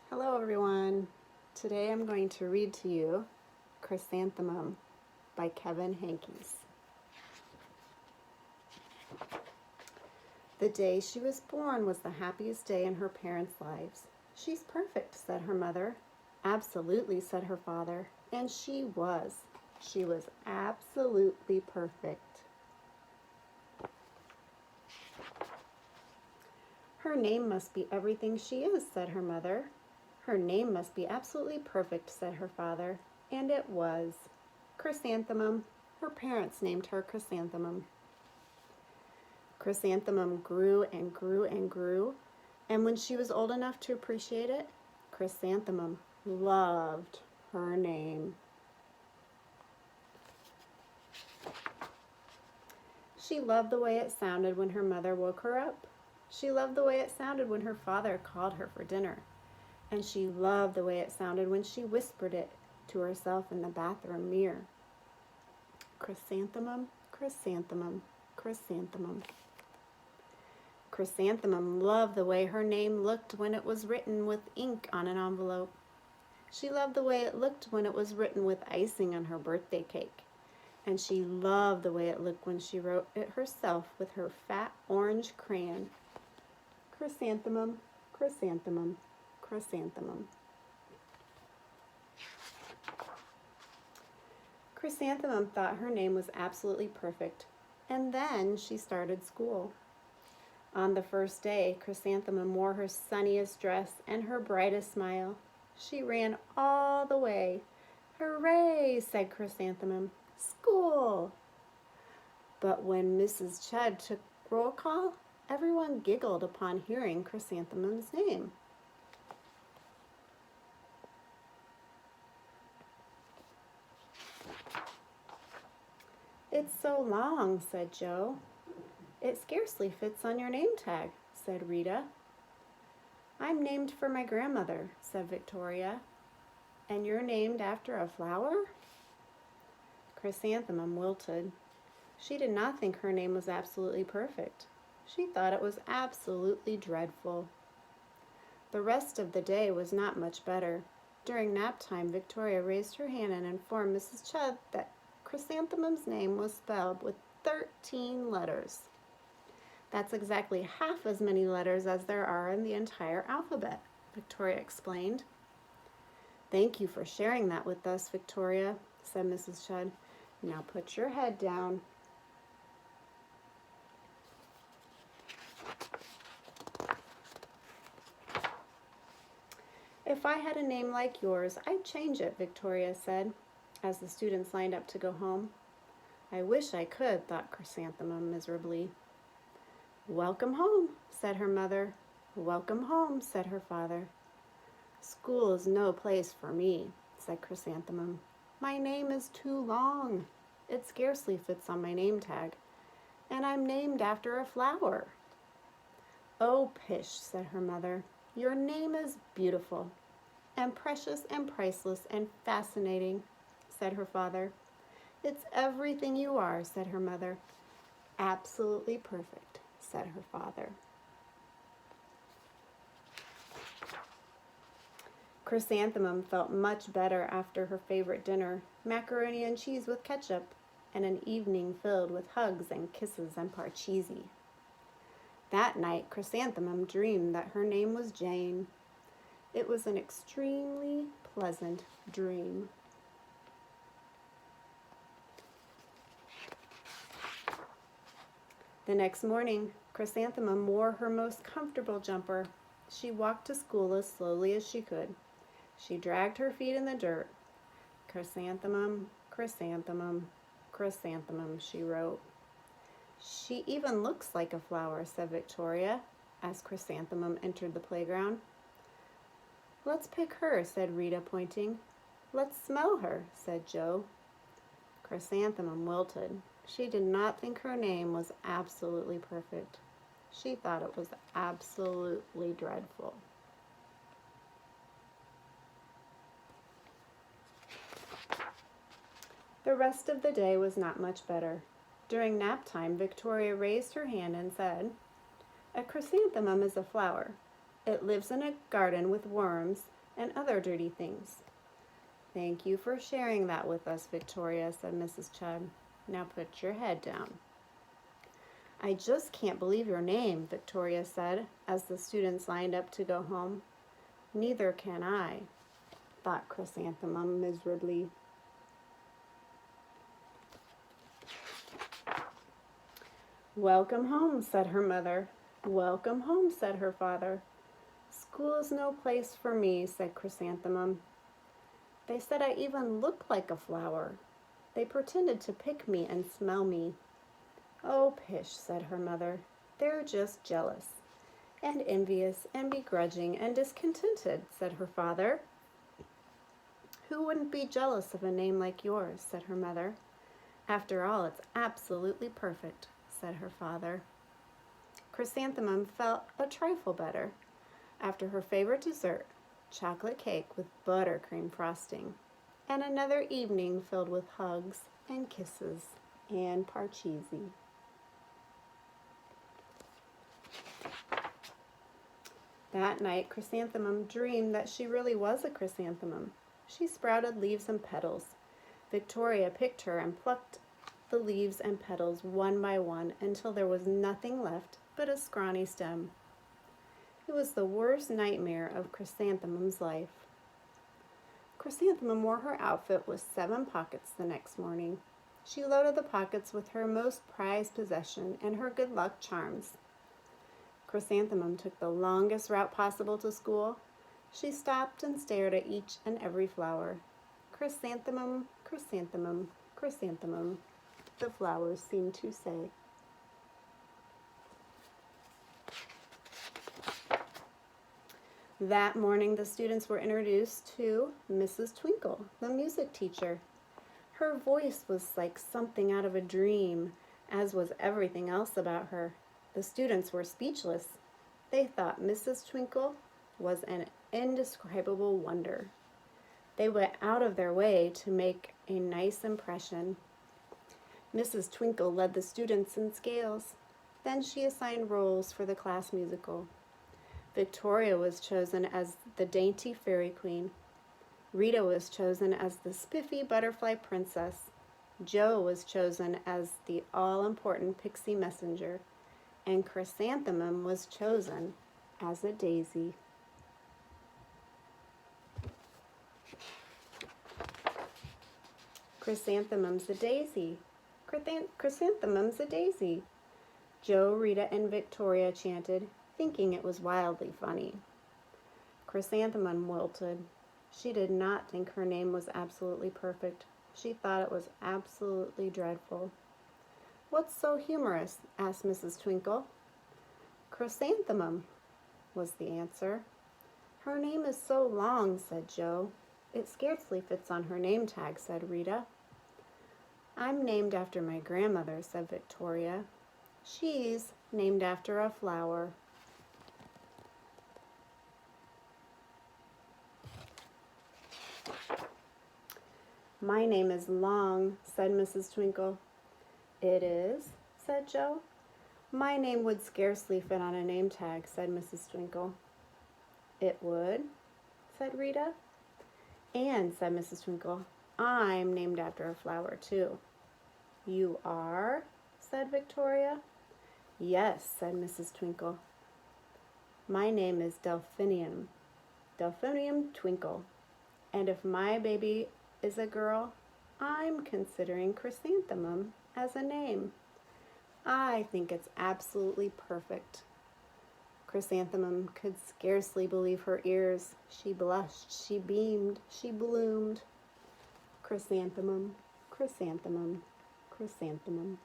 Hello everyone. Today I'm going to read to you Chrysanthemum by Kevin Henkes. The day she was born was the happiest day in her parents' lives. She's perfect, said her mother. Absolutely, said her father. And she was. She was absolutely perfect. Her name must be everything she is, said her mother. Her name must be absolutely perfect, said her father. And it was. Chrysanthemum. Her parents named her Chrysanthemum. Chrysanthemum grew and grew and grew, and when she was old enough to appreciate it, Chrysanthemum loved her name. She loved the way it sounded when her mother woke her up. She loved the way it sounded when her father called her for dinner. And she loved the way it sounded when she whispered it to herself in the bathroom mirror. Chrysanthemum, chrysanthemum, chrysanthemum. Chrysanthemum loved the way her name looked when it was written with ink on an envelope. She loved the way it looked when it was written with icing on her birthday cake. And she loved the way it looked when she wrote it herself with her fat orange crayon. Chrysanthemum, chrysanthemum, chrysanthemum. Chrysanthemum thought her name was absolutely perfect, and then she started school. On the first day, Chrysanthemum wore her sunniest dress and her brightest smile. She ran all the way. Hooray, said Chrysanthemum. School! But when Mrs. Chud took roll call, everyone giggled upon hearing Chrysanthemum's name. It's so long, said Joe. It scarcely fits on your name tag, said Rita. I'm named for my grandmother, said Victoria. And you're named after a flower? Chrysanthemum wilted. She did not think her name was absolutely perfect. She thought it was absolutely dreadful. The rest of the day was not much better. During nap time, Victoria raised her hand and informed Mrs. Chud that Chrysanthemum's name was spelled with 13 letters. That's exactly half as many letters as there are in the entire alphabet, Victoria explained. Thank you for sharing that with us, Victoria, said Mrs. Chud. Now put your head down. If I had a name like yours, I'd change it, Victoria said, as the students lined up to go home. I wish I could, thought Chrysanthemum miserably. Welcome home, said her mother. Welcome home, said her father. School is no place for me, said Chrysanthemum. My name is too long. It scarcely fits on my name tag, and I'm named after a flower. Oh, pish, said her mother. Your name is beautiful, and precious and priceless and fascinating, said her father. It's everything you are, said her mother. Absolutely perfect, said her father. Chrysanthemum felt much better after her favorite dinner, macaroni and cheese with ketchup, and an evening filled with hugs and kisses and parcheesi. That night, Chrysanthemum dreamed that her name was Jane. It was an extremely pleasant dream. The next morning, Chrysanthemum wore her most comfortable jumper. She walked to school as slowly as she could. She dragged her feet in the dirt. Chrysanthemum, chrysanthemum, chrysanthemum, she wrote. She even looks like a flower, said Victoria, as Chrysanthemum entered the playground. Let's pick her, said Rita, pointing. Let's smell her, said Joe. Chrysanthemum wilted. She did not think her name was absolutely perfect. She thought it was absolutely dreadful. The rest of the day was not much better. During nap time, Victoria raised her hand and said, A chrysanthemum is a flower. It lives in a garden with worms and other dirty things. Thank you for sharing that with us, Victoria, said Mrs. Chubb. Now put your head down. I just can't believe your name, Victoria said, as the students lined up to go home. Neither can I, thought Chrysanthemum miserably. Welcome home, said her mother. Welcome home, said her father. School is no place for me, said Chrysanthemum. They said I even looked like a flower. They pretended to pick me and smell me. Oh, pish, said her mother. They're just jealous, and envious, and begrudging, and discontented, said her father. Who wouldn't be jealous of a name like yours, said her mother. After all, it's absolutely perfect, said her father. Chrysanthemum felt a trifle better after her favorite dessert, chocolate cake with buttercream frosting, and another evening filled with hugs and kisses and parcheesi. That night, Chrysanthemum dreamed that she really was a chrysanthemum. She sprouted leaves and petals. Victoria picked her and plucked the leaves and petals one by one until there was nothing left but a scrawny stem. It was the worst nightmare of Chrysanthemum's life. Chrysanthemum wore her outfit with 7 pockets the next morning. She loaded the pockets with her most prized possession and her good luck charms. Chrysanthemum took the longest route possible to school. She stopped and stared at each and every flower. Chrysanthemum, chrysanthemum, chrysanthemum, the flowers seemed to say. That morning, the students were introduced to Mrs. Twinkle, the music teacher. Her voice was like something out of a dream, as was everything else about her. The students were speechless. They thought Mrs. Twinkle was an indescribable wonder. They went out of their way to make a nice impression. Mrs. Twinkle led the students in scales. Then she assigned roles for the class musical. Victoria was chosen as the dainty fairy queen. Rita was chosen as the spiffy butterfly princess. Jo was chosen as the all-important pixie messenger. And Chrysanthemum was chosen as a daisy. Chrysanthemum's a daisy. Chrysanthemum's a daisy. Jo, Rita, and Victoria chanted, thinking it was wildly funny. Chrysanthemum wilted. She did not think her name was absolutely perfect. She thought it was absolutely dreadful. What's so humorous? Asked Mrs. Twinkle. Chrysanthemum, was the answer. Her name is so long, said Jo. It scarcely fits on her name tag, said Rita. I'm named after my grandmother, said Victoria. She's named after a flower. My name is Long, said Mrs. Twinkle. It is, said Jo. My name would scarcely fit on a name tag, said Mrs. Twinkle. It would, said Rita. And, said Mrs. Twinkle, I'm named after a flower, too. You are, said Victoria. Yes, said Mrs. Twinkle. My name is Delphinium Twinkle. And if my baby is a girl, I'm considering Chrysanthemum as a name. I think it's absolutely perfect. Chrysanthemum could scarcely believe her ears. She blushed, she beamed, she bloomed. Chrysanthemum, chrysanthemum, chrysanthemum.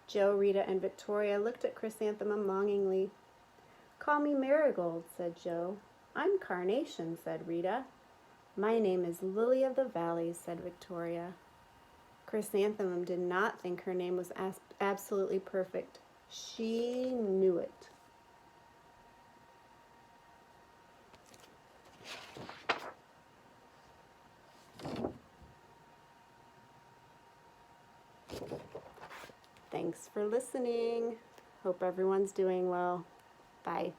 Jo, Rita, and Victoria looked at Chrysanthemum longingly. Call me Marigold, said Jo. I'm Carnation, said Rita. My name is Lily of the Valley, said Victoria. Chrysanthemum did not think her name was absolutely perfect. She knew it. Thanks for listening. Hope everyone's doing well. Bye.